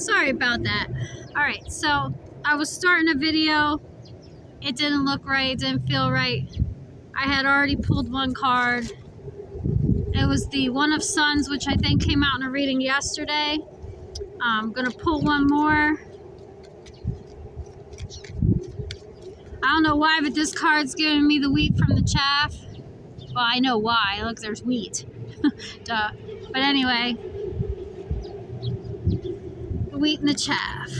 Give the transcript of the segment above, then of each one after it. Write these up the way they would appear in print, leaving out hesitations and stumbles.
Sorry about that. Alright, so I was starting a video. It didn't look right, it didn't feel right. I had already pulled one card. It was the One of Suns, which I think came out in a reading yesterday. I'm going to pull one more. I don't know why, but this card's giving me the wheat from the chaff. Well, I know why. Look, there's wheat. Duh. But anyway, the wheat and the chaff.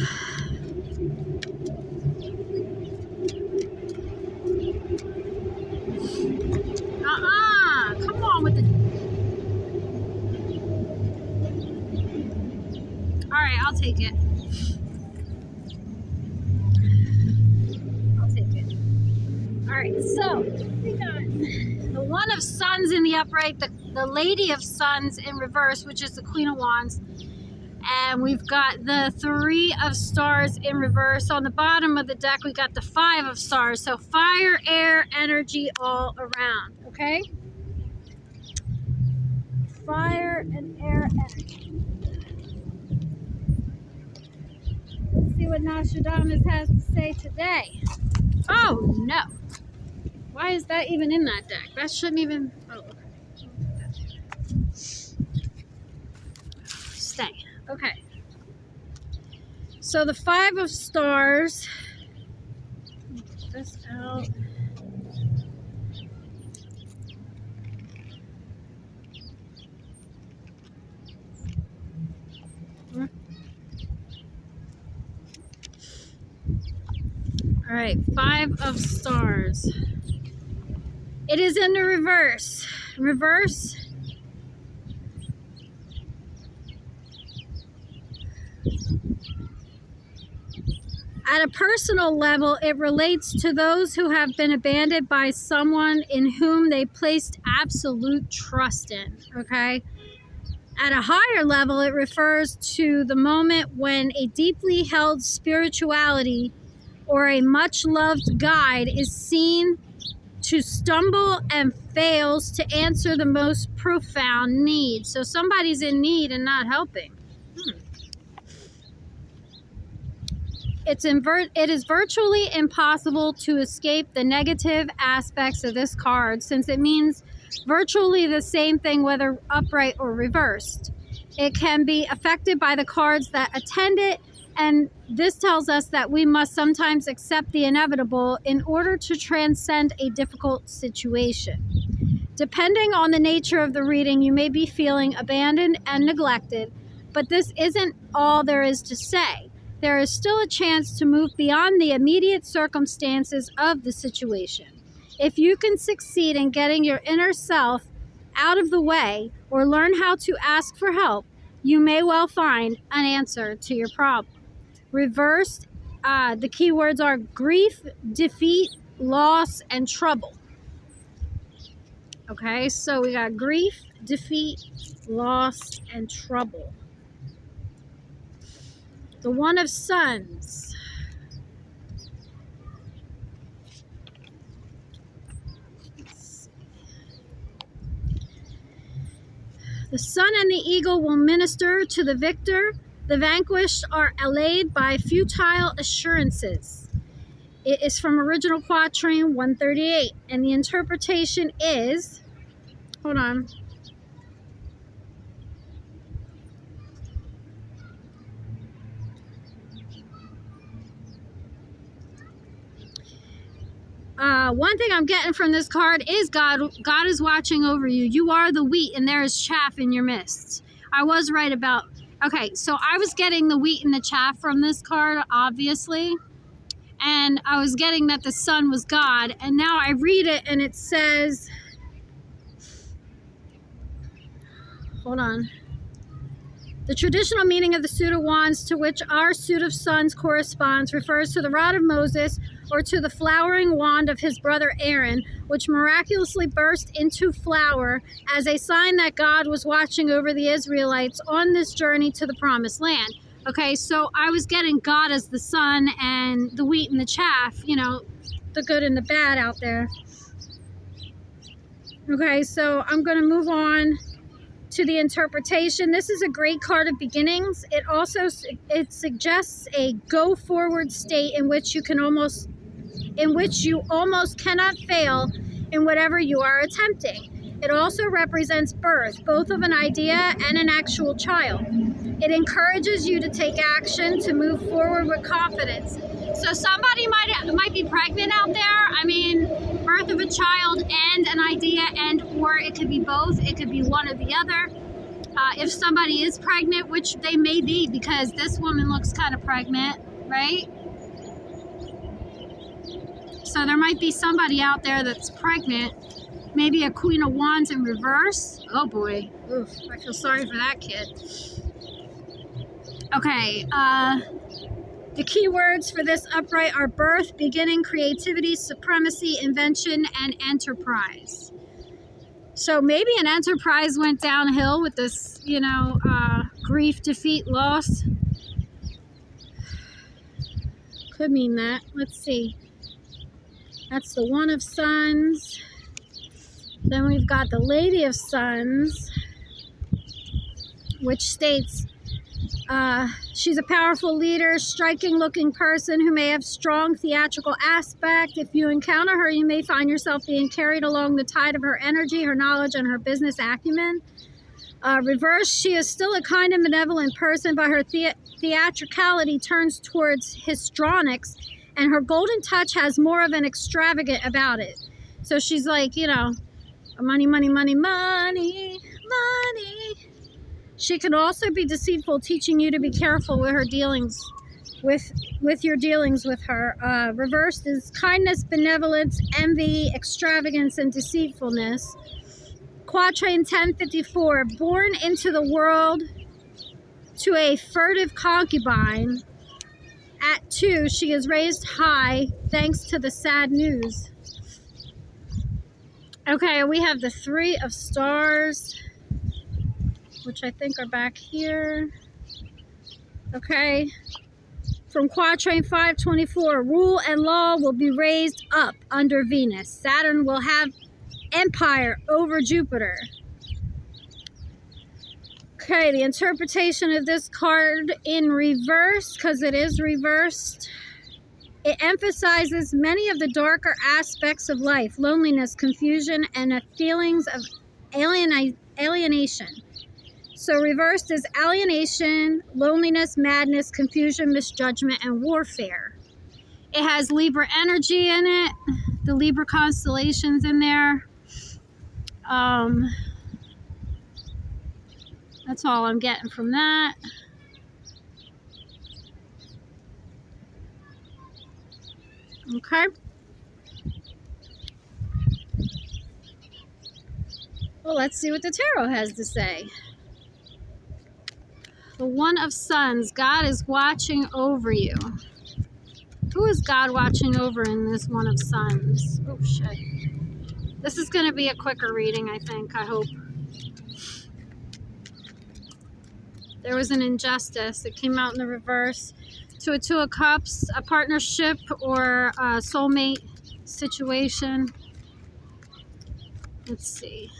Come on with the... Alright, I'll take it. Alright, so we got the One of Suns in the upright, the Lady of Suns in reverse, which is the Queen of Wands. And we've got the Three of Stars in reverse. On the bottom of the deck, we got the Five of Stars. So fire, air, energy all around, okay? Fire and air energy. Let's see what Nostradamus has to say today. Oh, no. Why is that even in that deck? That shouldn't even... Oh, okay. Stay. Okay. So the Five of Stars. Get this out. All right, Five of Stars. It is in the reverse. Reverse. At a personal level, it relates to those who have been abandoned by someone in whom they placed absolute trust in, okay? At a higher level, it refers to the moment when a deeply held spirituality or a much-loved guide is seen to stumble and fails to answer the most profound need. So somebody's in need and not helping. It is virtually impossible to escape the negative aspects of this card, since it means virtually the same thing whether upright or reversed. It can be affected by the cards that attend it, and this tells us that we must sometimes accept the inevitable in order to transcend a difficult situation. Depending on the nature of the reading, you may be feeling abandoned and neglected, but this isn't all there is to say. There is still a chance to move beyond the immediate circumstances of the situation. If you can succeed in getting your inner self out of the way or learn how to ask for help, you may well find an answer to your problem. Reversed, the keywords are grief, defeat, loss, and trouble. Okay, so we got grief, defeat, loss, and trouble. The One of Suns. The sun and the eagle will minister to the victor. The vanquished are allayed by futile assurances. It is from original quatrain 138, and the interpretation is, hold on. One thing I'm getting from this card is God is watching over you. You are the wheat and there is chaff in your midst. I was right about, okay, so I was getting the wheat and the chaff from this card, obviously. And I was getting that the sun was God. And now I read it and it says, hold on. The traditional meaning of the suit of wands to which our suit of suns corresponds refers to the rod of Moses or to the flowering wand of his brother Aaron, which miraculously burst into flower as a sign that God was watching over the Israelites on this journey to the promised land. Okay, so I was getting God as the sun and the wheat and the chaff, you know, the good and the bad out there. Okay, so I'm going to move on to the interpretation. This is a great card of beginnings. It suggests a go forward state in which you almost cannot fail in whatever you are attempting. It also represents birth, both of an idea and an actual child. It encourages you to take action, to move forward with confidence. So somebody might be pregnant out there. I mean, birth of a child and an idea, or it could be both. It could be one or the other. If somebody is pregnant, which they may be, because this woman looks kind of pregnant, right? So there might be somebody out there that's pregnant. Maybe a Queen of Wands in reverse. Oh boy. Oof, I feel sorry for that kid. Okay, the key words for this upright are birth, beginning, creativity, supremacy, invention, and enterprise. So maybe an enterprise went downhill with this, grief, defeat, loss. Could mean that. Let's see. That's the One of Sons. Then we've got the Lady of Sons, which states she's a powerful leader, striking looking person who may have strong theatrical aspect. If you encounter her, you may find yourself being carried along the tide of her energy, her knowledge, and her business acumen. Reverse, she is still a kind and benevolent person, but her theatricality turns towards histrionics, and her golden touch has more of an extravagant about it. So she's like, money, money, money, money, money. She can also be deceitful, teaching you to be careful with her dealings, with your dealings with her. Reversed is kindness, benevolence, envy, extravagance, and deceitfulness. Quatrain 1054, born into the world to a furtive concubine. At 2, she is raised high thanks to the sad news. Okay, we have the 3 of Stars, which I think are back here. Okay. From Quatrain 524, rule and law will be raised up under Venus. Saturn will have empire over Jupiter. Okay, the interpretation of this card in reverse, because it is reversed. It emphasizes many of the darker aspects of life, loneliness, confusion, and feelings of alienation. So reversed is alienation, loneliness, madness, confusion, misjudgment, and warfare. It has Libra energy in it, the Libra constellations in there. That's all I'm getting from that. Okay. Well, let's see what the tarot has to say. The One of Sons. God is watching over you. Who is God watching over in this One of Sons? Oh, shit. This is going to be a quicker reading, I think. I hope. There was an injustice. It came out in the reverse. To a 2 of Cups, a partnership or a soulmate situation. Let's see.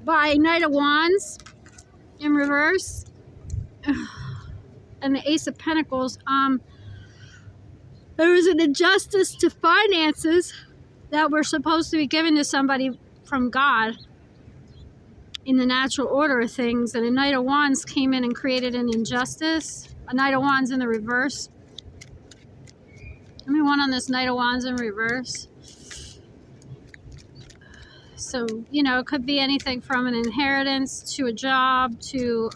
By Knight of Wands in reverse. And the Ace of Pentacles. There was an injustice to finances that were supposed to be given to somebody from God in the natural order of things, and a Knight of Wands came in and created an injustice. A Knight of Wands in the reverse. Give me one on this Knight of Wands in reverse. So, it could be anything from an inheritance to a job to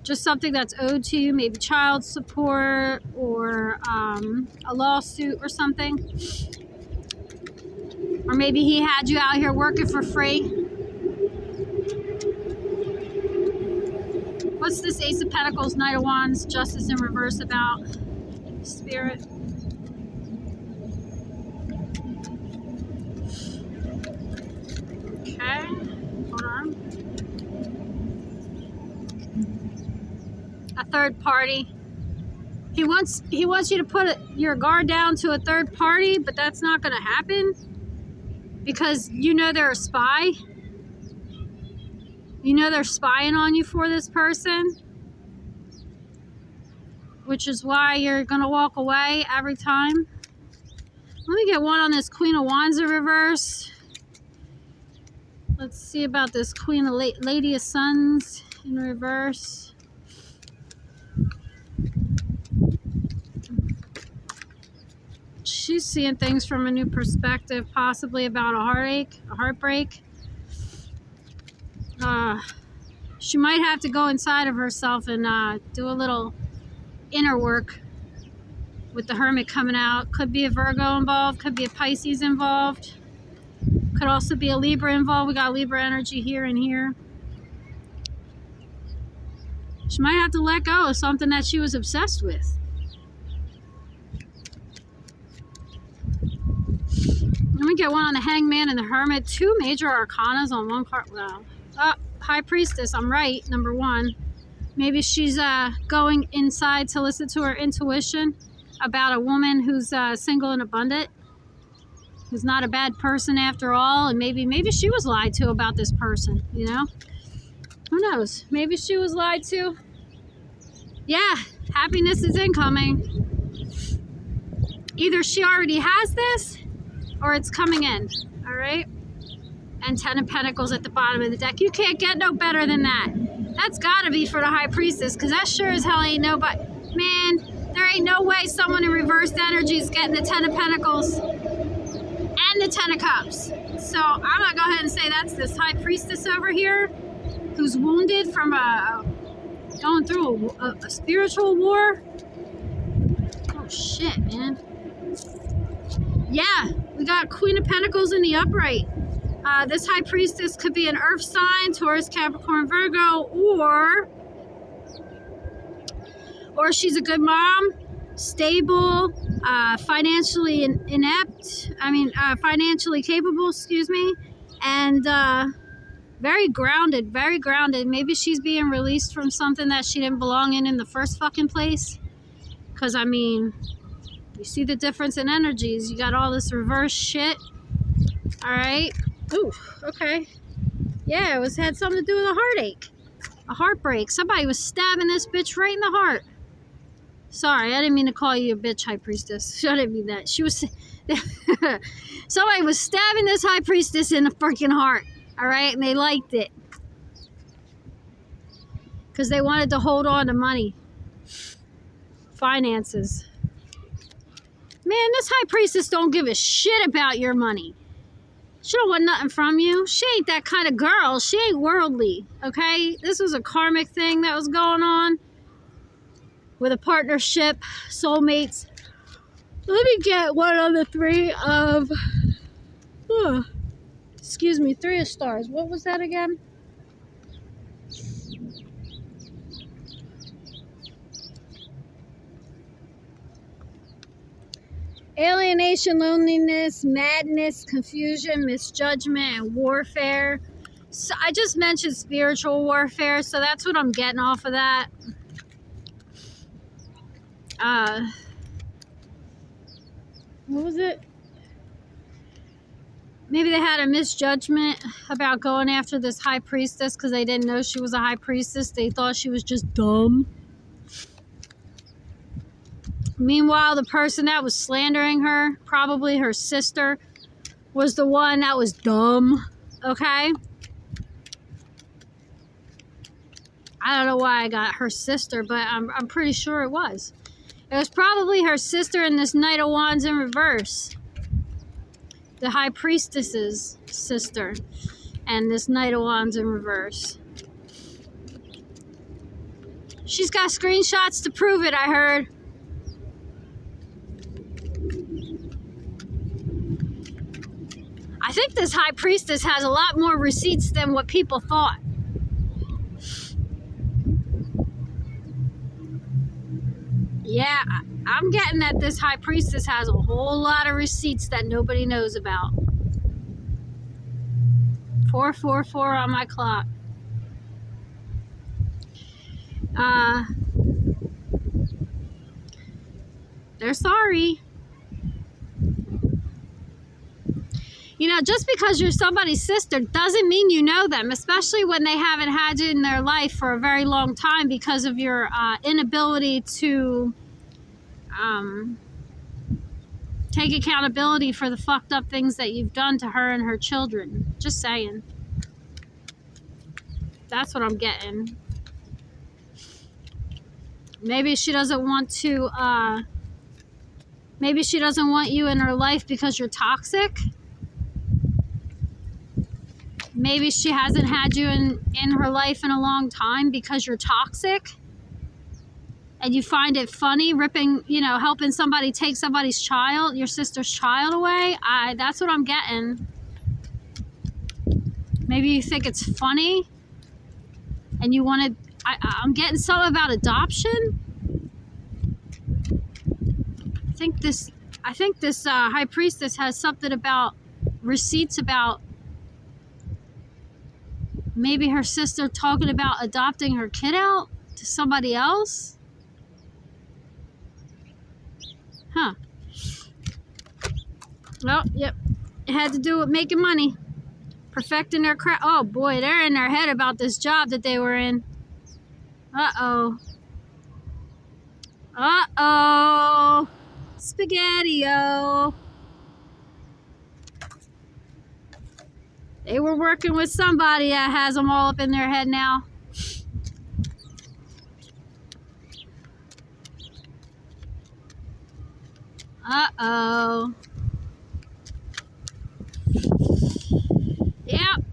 just something that's owed to you, maybe child support or a lawsuit or something. Or maybe he had you out here working for free. What's this Ace of Pentacles, Knight of Wands, Justice in reverse about? Spirit. Okay, hold on. A third party. He wants you to put your guard down to a third party, but that's not going to happen because you know they're a spy. You know they're spying on you for this person, which is why you're going to walk away every time. Let me get one on this Queen of Wands in reverse. Let's see about this Queen of Lady of Suns in reverse. She's seeing things from a new perspective, possibly about a heartbreak. She might have to go inside of herself and do a little inner work with the Hermit coming out. Could be a Virgo involved, could be a Pisces involved, could also be a Libra involved. We got Libra energy here and here. She might have to let go of something that she was obsessed with. Let me get one on the Hangman and the Hermit. Two major arcanas on one card. Wow. Oh, High Priestess, I'm right, number one. Maybe she's going inside to listen to her intuition about a woman who's single and abundant, who's not a bad person after all, and maybe she was lied to about this person, you know? Who knows? Maybe she was lied to. Yeah, happiness is incoming. Either she already has this, or it's coming in, all right? And Ten of Pentacles at the bottom of the deck. You can't get no better than that. That's gotta be for the High Priestess, because that sure as hell ain't nobody. Man, there ain't no way someone in reversed energy is getting the Ten of Pentacles and the Ten of Cups. So I'm gonna go ahead and say that's this High Priestess over here, who's wounded from going through a spiritual war. Oh shit, man. Yeah, we got Queen of Pentacles in the upright. This High Priestess could be an earth sign, Taurus, Capricorn, Virgo, or she's a good mom, stable, financially financially capable, excuse me, and very grounded, very grounded. Maybe she's being released from something that she didn't belong in the first fucking place. Because, I mean, you see the difference in energies. You got all this reverse shit. All right. Ooh, okay. Yeah, had something to do with a heartache. A heartbreak. Somebody was stabbing this bitch right in the heart. Sorry, I didn't mean to call you a bitch, High Priestess. I didn't mean that. She was... Somebody was stabbing this High Priestess in the freaking heart. All right? And they liked it. Because they wanted to hold on to money. Finances. Man, this High Priestess don't give a shit about your money. She don't want nothing from you. She ain't that kind of girl. She ain't worldly, okay? This was a karmic thing that was going on with a partnership, soulmates. Let me get one on the Three of Stars. What was that again? Alienation, loneliness, madness, confusion, misjudgment, and warfare. So I just mentioned spiritual warfare, so that's what I'm getting off of that. What was it? Maybe they had a misjudgment about going after this High Priestess because they didn't know she was a High Priestess. They thought she was just dumb. Meanwhile, the person that was slandering her, probably her sister, was the one that was dumb, okay? I don't know why I got her sister, but I'm pretty sure it was. It was probably her sister and this Knight of Wands in reverse. The High Priestess's sister and this Knight of Wands in reverse. She's got screenshots to prove it, I heard. I think this High Priestess has a lot more receipts than what people thought. Yeah, I'm getting that this High Priestess has a whole lot of receipts that nobody knows about. 444 on my clock. They're sorry. You know, just because you're somebody's sister doesn't mean you know them, especially when they haven't had you in their life for a very long time because of your inability to take accountability for the fucked up things that you've done to her and her children. Just saying. That's what I'm getting. Maybe she doesn't want to, maybe she doesn't want you in her life because you're toxic. Maybe she hasn't had you in her life in a long time because you're toxic. And you find it funny ripping, you know, helping somebody take somebody's child, your sister's child away. That's what I'm getting. Maybe you think it's funny and you want to, I'm getting something about adoption. I think this high priestess has something about receipts about maybe her sister talking about adopting her kid out to somebody else. Huh. Well, yep. It had to do with making money. Perfecting their craft. Oh boy, they're in their head about this job that they were in. Uh-oh. Uh-oh. Spaghetti-o. They were working with somebody that has them all up in their head now. Uh-oh. Yep.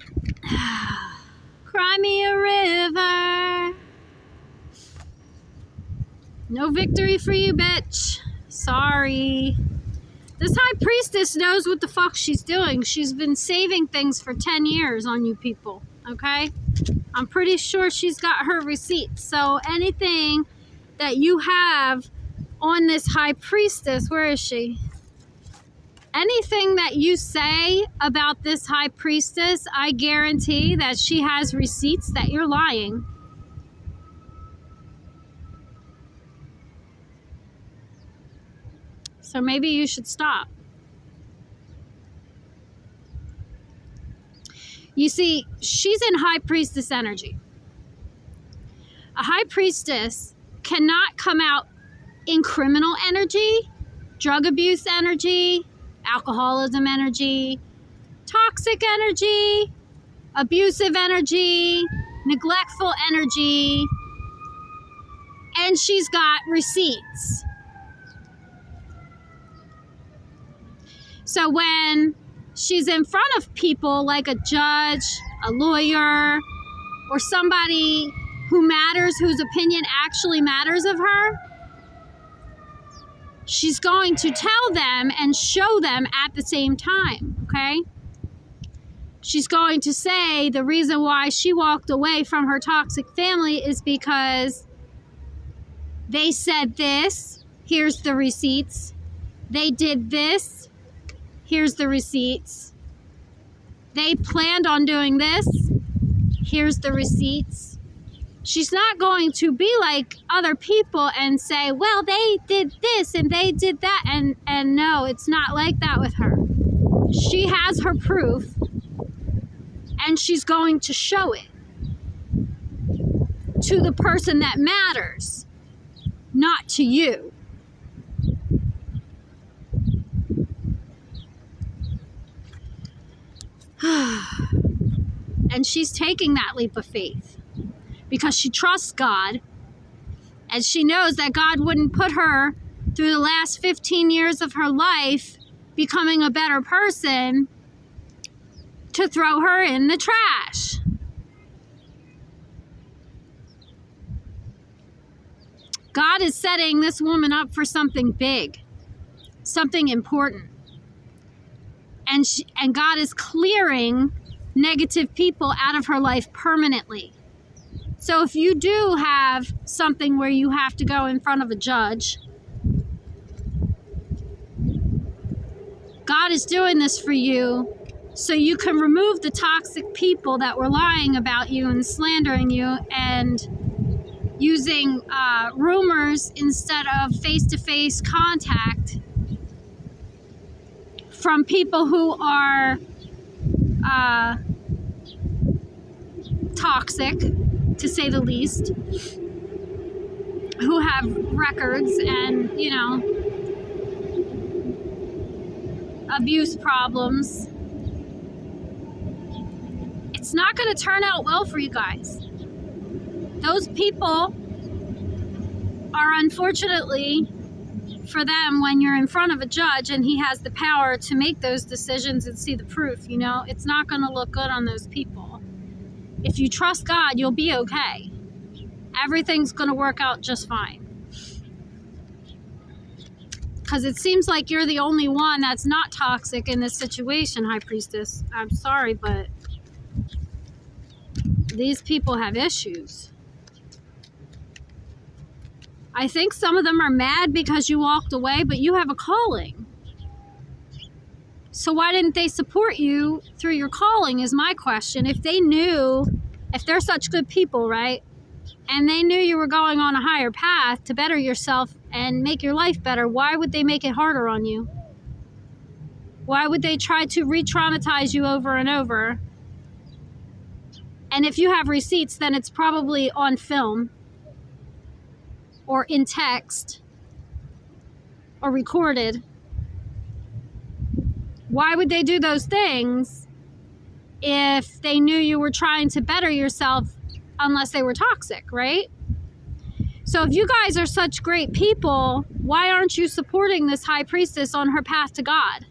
Cry me a river. No victory for you, bitch. Sorry. This high priestess knows what the fuck she's doing. She's been saving things for 10 years on you people, okay? I'm pretty sure she's got her receipts. So anything that you have on this high priestess, where is she? Anything that you say about this high priestess, I guarantee that she has receipts that you're lying. So maybe you should stop. You see, she's in high priestess energy. A high priestess cannot come out in criminal energy, drug abuse energy, alcoholism energy, toxic energy, abusive energy, neglectful energy, and she's got receipts. So when she's in front of people like a judge, a lawyer, or somebody who matters, whose opinion actually matters of her, she's going to tell them and show them at the same time, okay? She's going to say the reason why she walked away from her toxic family is because they said this, here's the receipts. They did this, here's the receipts. They planned on doing this, here's the receipts. She's not going to be like other people and say, well, they did this and they did that. And no, it's not like that with her. She has her proof and she's going to show it to the person that matters, not to you. And she's taking that leap of faith because she trusts God and she knows that God wouldn't put her through the last 15 years of her life becoming a better person to throw her in the trash. God is setting this woman up for something big, something important. And God is clearing negative people out of her life permanently. So if you do have something where you have to go in front of a judge, God is doing this for you so you can remove the toxic people that were lying about you and slandering you and using rumors instead of face-to-face contact from people who are toxic, to say the least, who have records and, you know, abuse problems. It's not going to turn out well for you guys. Those people are, unfortunately for them, when you're in front of a judge and he has the power to make those decisions and see the proof, you know, it's not going to look good on those people. If you trust God, you'll be okay. Everything's going to work out just fine. Because it seems like you're the only one that's not toxic in this situation, High Priestess. I'm sorry, but these people have issues. I think some of them are mad because you walked away, but you have a calling. So why didn't they support you through your calling is my question. If they knew, if they're such good people, right? And they knew you were going on a higher path to better yourself and make your life better, why would they make it harder on you? Why would they try to re-traumatize you over and over? And if you have receipts, then it's probably on film or in text or recorded. Why would they do those things if they knew you were trying to better yourself, unless they were toxic, right? So if you guys are such great people, why aren't you supporting this High Priestess on her path to God?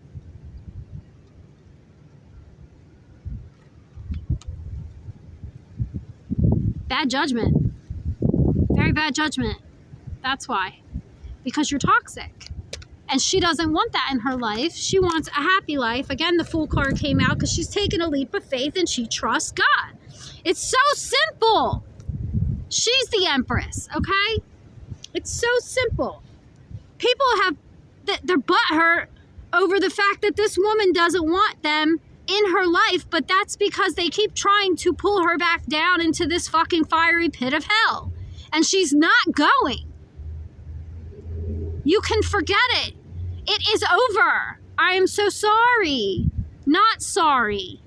Bad judgment. Very bad judgment. That's why. Because you're toxic. And she doesn't want that in her life. She wants a happy life. Again, the Fool card came out because she's taken a leap of faith and she trusts God. It's so simple. She's the Empress, okay? It's so simple. People have their butt hurt over the fact that this woman doesn't want them in her life, but that's because they keep trying to pull her back down into this fucking fiery pit of hell. And she's not going. You can forget it. It is over. I am so sorry. Not sorry.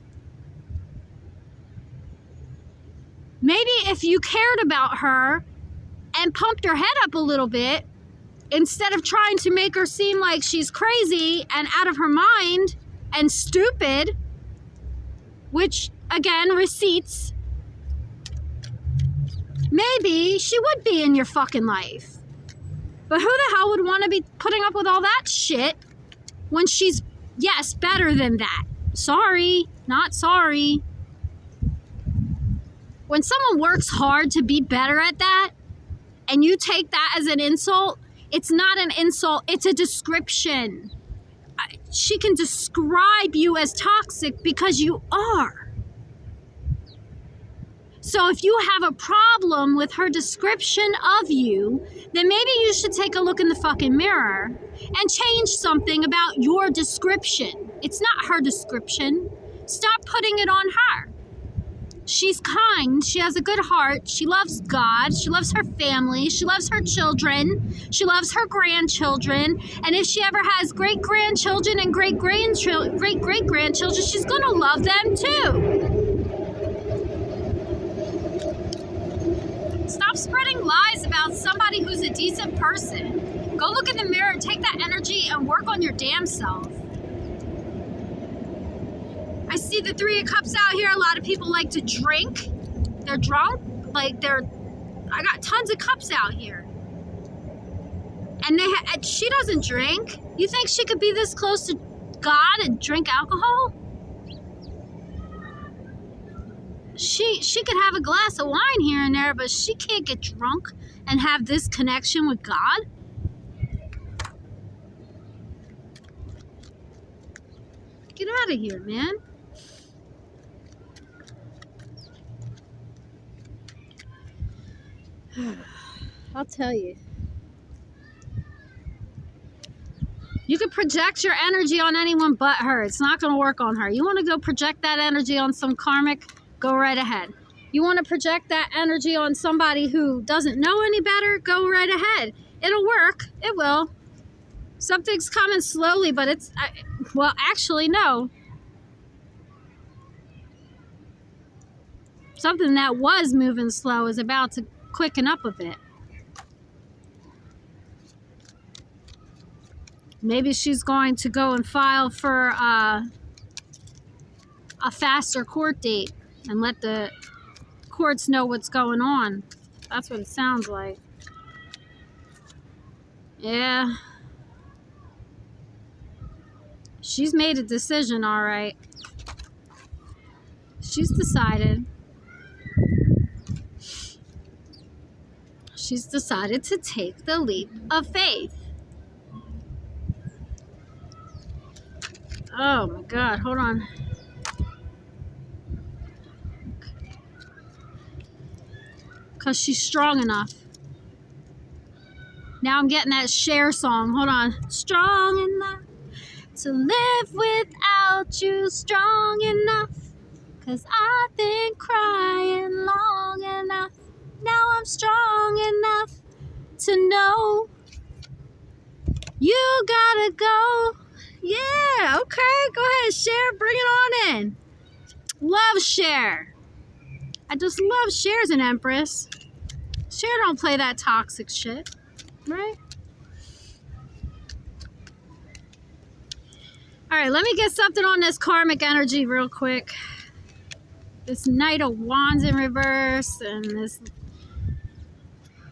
Maybe if you cared about her and pumped her head up a little bit, instead of trying to make her seem like she's crazy and out of her mind and stupid, which, again, receipts, maybe she would be in your fucking life. But who the hell would want to be putting up with all that shit when she's, yes, better than that? Sorry, not sorry. When someone works hard to be better at that, and you take that as an insult, it's not an insult, it's a description. She can describe you as toxic because you are. So if you have a problem with her description of you, then maybe you should take a look in the fucking mirror and change something about your description. It's not her description. Stop putting it on her. She's kind. She has a good heart. She loves God. She loves her family. She loves her children. She loves her grandchildren. And if she ever has great-grandchildren and great-great-grandchildren, she's going to love them too. Stop spreading lies about somebody who's a decent person. Go look in the mirror, take that energy, and work on your damn self. I see the Three of Cups out here. A lot of people like to drink. They're drunk. I got tons of cups out here. And she doesn't drink. You think she could be this close to God and drink alcohol? She could have a glass of wine here and there, but she can't get drunk and have this connection with God. Get out of here, man. I'll tell you. You can project your energy on anyone but her. It's not going to work on her. You want to go project that energy on some karmic? Go right ahead. You want to project that energy on somebody who doesn't know any better? Go right ahead. It'll work. It will. Something's coming slowly, but well, actually, no. Something that was moving slow is about to quicken up a bit. Maybe she's going to go and file for a faster court date and let the courts know what's going on. That's what it sounds like. Yeah. She's made a decision, all right. She's decided. She's decided to take the leap of faith. Oh my God, hold on. Because she's strong enough. Now I'm getting that Cher song. Hold on. Strong enough to live without you. Strong enough. Because I've been crying long enough. Now I'm strong enough to know you gotta go. Yeah, okay. Go ahead, Cher. Bring it on in. Love Cher. I just love Cher's an empress. Cher don't play that toxic shit, right? All right, let me get something on this karmic energy real quick. This Knight of Wands in reverse and this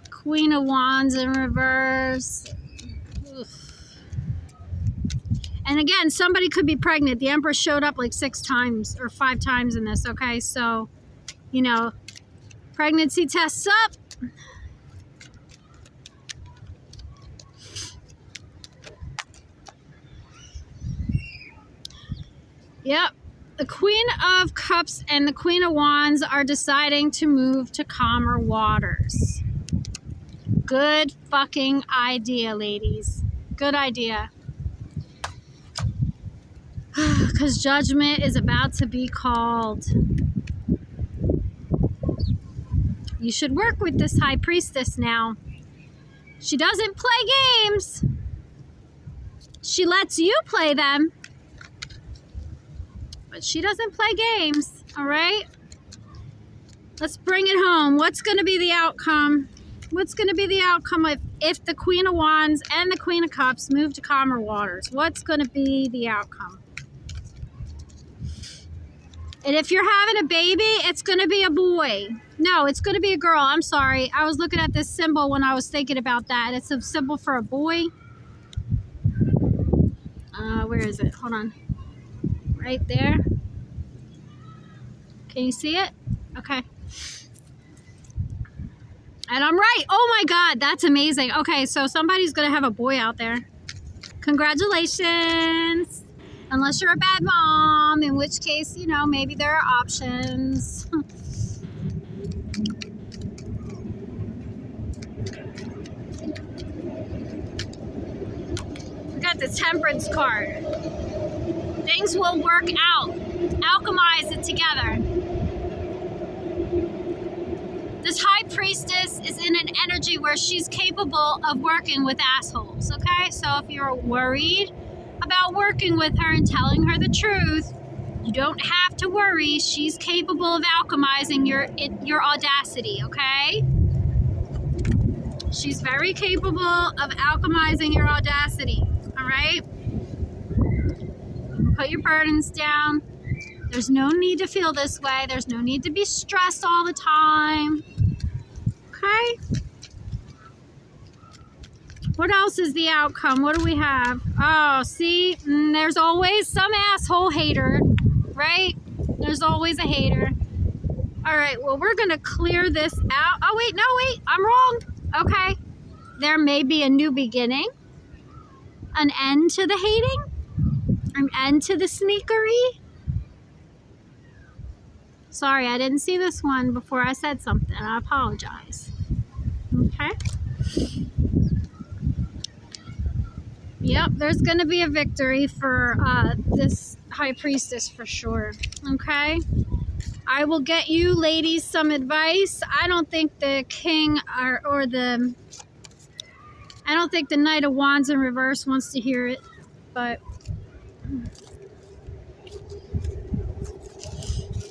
Queen of Wands in reverse. Oof. And again, somebody could be pregnant. The Empress showed up like 6 times or 5 times in this, okay? So, you know, pregnancy tests up. Yep. The Queen of Cups and the Queen of Wands are deciding to move to calmer waters. Good fucking idea, ladies. Good idea. Because judgment is about to be called. You should work with this High Priestess now. She doesn't play games. She lets you play them. But she doesn't play games, all right? Let's bring it home. What's going to be the outcome? What's going to be the outcome if the Queen of Wands and the Queen of Cups move to calmer waters? What's going to be the outcome? And if you're having a baby, it's going to be a boy. No, it's going to be a girl. I'm sorry. I was looking at this symbol when I was thinking about that. It's a symbol for a boy. Where is it? Hold on. Right there. Can you see it? Okay. And I'm right. Oh my God, that's amazing. Okay, so somebody's going to have a boy out there. Congratulations. Unless you're a bad mom, in which case, you know, maybe there are options. We got the Temperance card. Things will work out. Alchemize it together. This High Priestess is in an energy where she's capable of working with assholes, okay? So if you're worried about working with her and telling her the truth, you don't have to worry. She's capable of alchemizing your audacity, okay? She's very capable of alchemizing your audacity, all right? Put your burdens down. There's no need to feel this way. There's no need to be stressed all the time. Okay? What else is the outcome? What do we have? Oh, see? There's always some asshole hater, right? There's always a hater. All right, well, we're going to clear this out. Oh, wait, no, wait. I'm wrong. Okay. There may be a new beginning. An end to the hating. An end to the sneakery. Sorry, I didn't see this one before I said something. I apologize. Okay. Yep, there's going to be a victory for this High Priestess for sure. Okay. I will get you ladies some advice. I don't think the king I don't think the Knight of Wands in reverse wants to hear it, but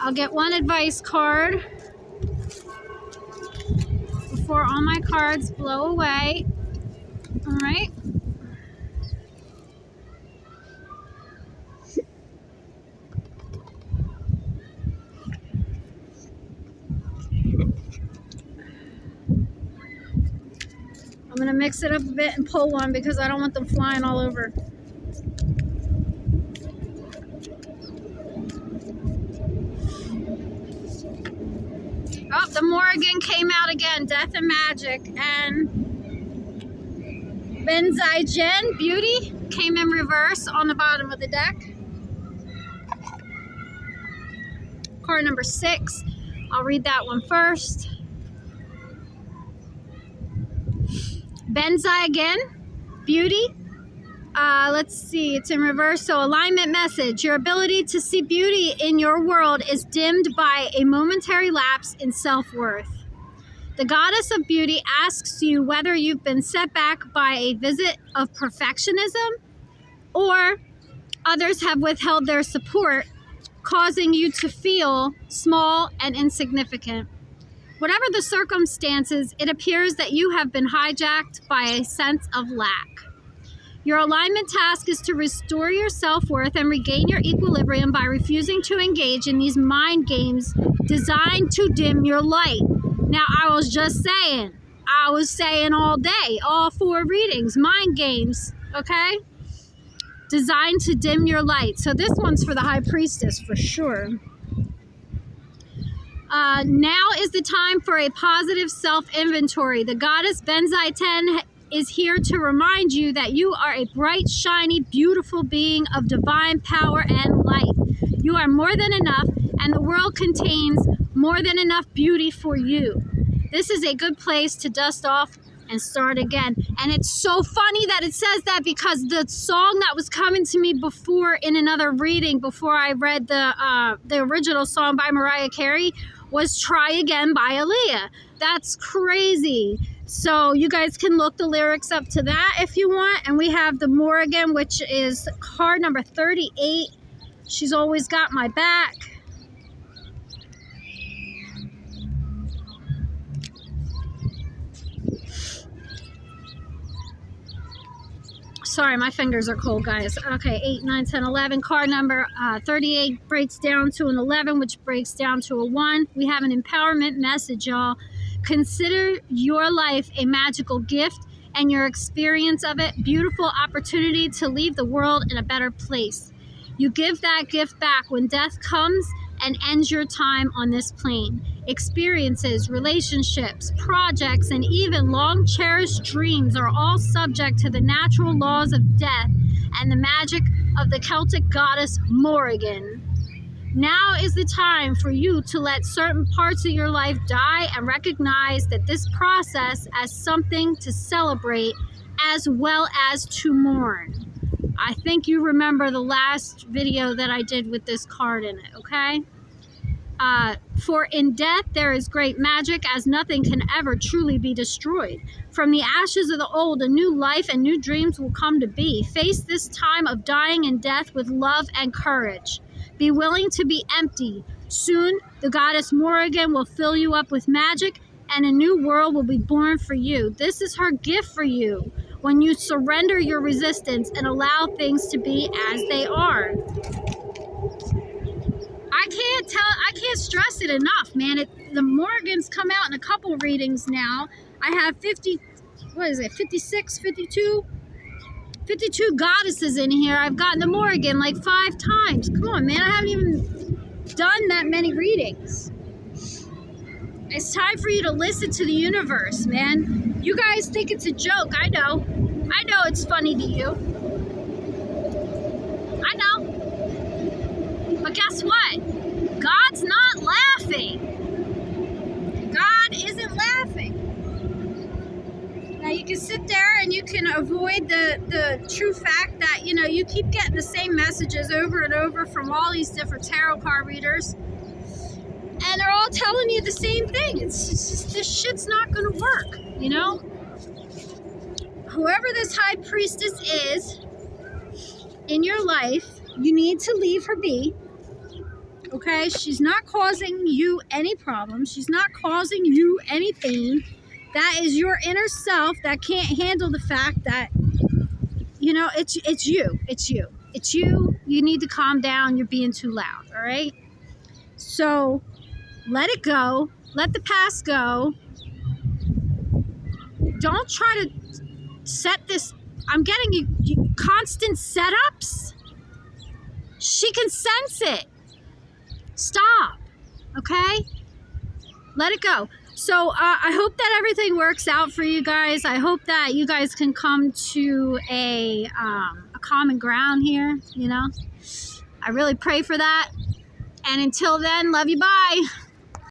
I'll get one advice card before all my cards blow away. All right. I'm going to mix it up a bit and pull one because I don't want them flying all over. Oh, the Morrigan came out again. Death and Magic. And Benzai Jin, Beauty, came in reverse on the bottom of the deck. Card number 6. I'll read that one first. Benzai again, Beauty. Let's see, it's in reverse. So alignment message. Your ability to see beauty in your world is dimmed by a momentary lapse in self-worth. The goddess of beauty asks you whether you've been set back by a visit of perfectionism or others have withheld their support, causing you to feel small and insignificant. Whatever the circumstances, it appears that you have been hijacked by a sense of lack. Your alignment task is to restore your self-worth and regain your equilibrium by refusing to engage in these mind games designed to dim your light. Now, I was just saying all day, all 4 readings, mind games, okay? Designed to dim your light. So this one's for the High Priestess for sure. Now is the time for a positive self-inventory. The goddess Benzai 10 is here to remind you that you are a bright, shiny, beautiful being of divine power and light. You are more than enough, and the world contains more than enough beauty for you. This is a good place to dust off and start again. And it's so funny that it says that because the song that was coming to me before in another reading, before I read the original song by Mariah Carey, was Try Again by Aaliyah. That's crazy. So you guys can look the lyrics up to that if you want. And we have the Morrigan, which is card number 38. She's always got my back. Sorry, my fingers are cold, guys. Okay, 8, 9, 10, 11. Card number 38 breaks down to an 11, which breaks down to a 1. We have an empowerment message, y'all. Consider your life a magical gift and your experience of it beautiful opportunity to leave the world in a better place. You give that gift back when death comes and ends your time on this plane. Experiences, relationships, projects, and even long-cherished dreams are all subject to the natural laws of death and the magic of the Celtic goddess Morrigan. Now is the time for you to let certain parts of your life die and recognize that this process as something to celebrate as well as to mourn. I think you remember the last video that I did with this card in it, okay? For in death there is great magic, as nothing can ever truly be destroyed. From the ashes of the old, a new life and new dreams will come to be. Face this time of dying and death with love and courage. Be willing to be empty. Soon, the goddess Morrigan will fill you up with magic, and a new world will be born for you. This is her gift for you when you surrender your resistance and allow things to be as they are. I can't stress it enough, man. The Morgans come out in a couple readings now. I have 56, 52 goddesses in here. I've gotten the Morrigan like 5 times. Come on, man. I haven't even done that many readings. It's time for you to listen to the universe, man. You guys think it's a joke. I know it's funny to you. I know. But guess what? God's not laughing. God isn't laughing. Now you can sit there and you can avoid the true fact that, you know, you keep getting the same messages over and over from all these different tarot card readers. And they're all telling you the same thing. It's just, this shit's not going to work, you know? Whoever this high priestess is in your life, you need to leave her be. Okay? She's not causing you any problems. She's not causing you any pain. That is your inner self that can't handle the fact that, you know, it's you. It's you. It's you. You need to calm down. You're being too loud. All right? So let it go. Let the past go. Don't try to set this. I'm getting you constant setups. She can sense it. Stop. Okay? Let it go. So I hope that everything works out for you guys. I hope that you guys can come to a common ground here, you know. I really pray for that. And until then, love you. Bye.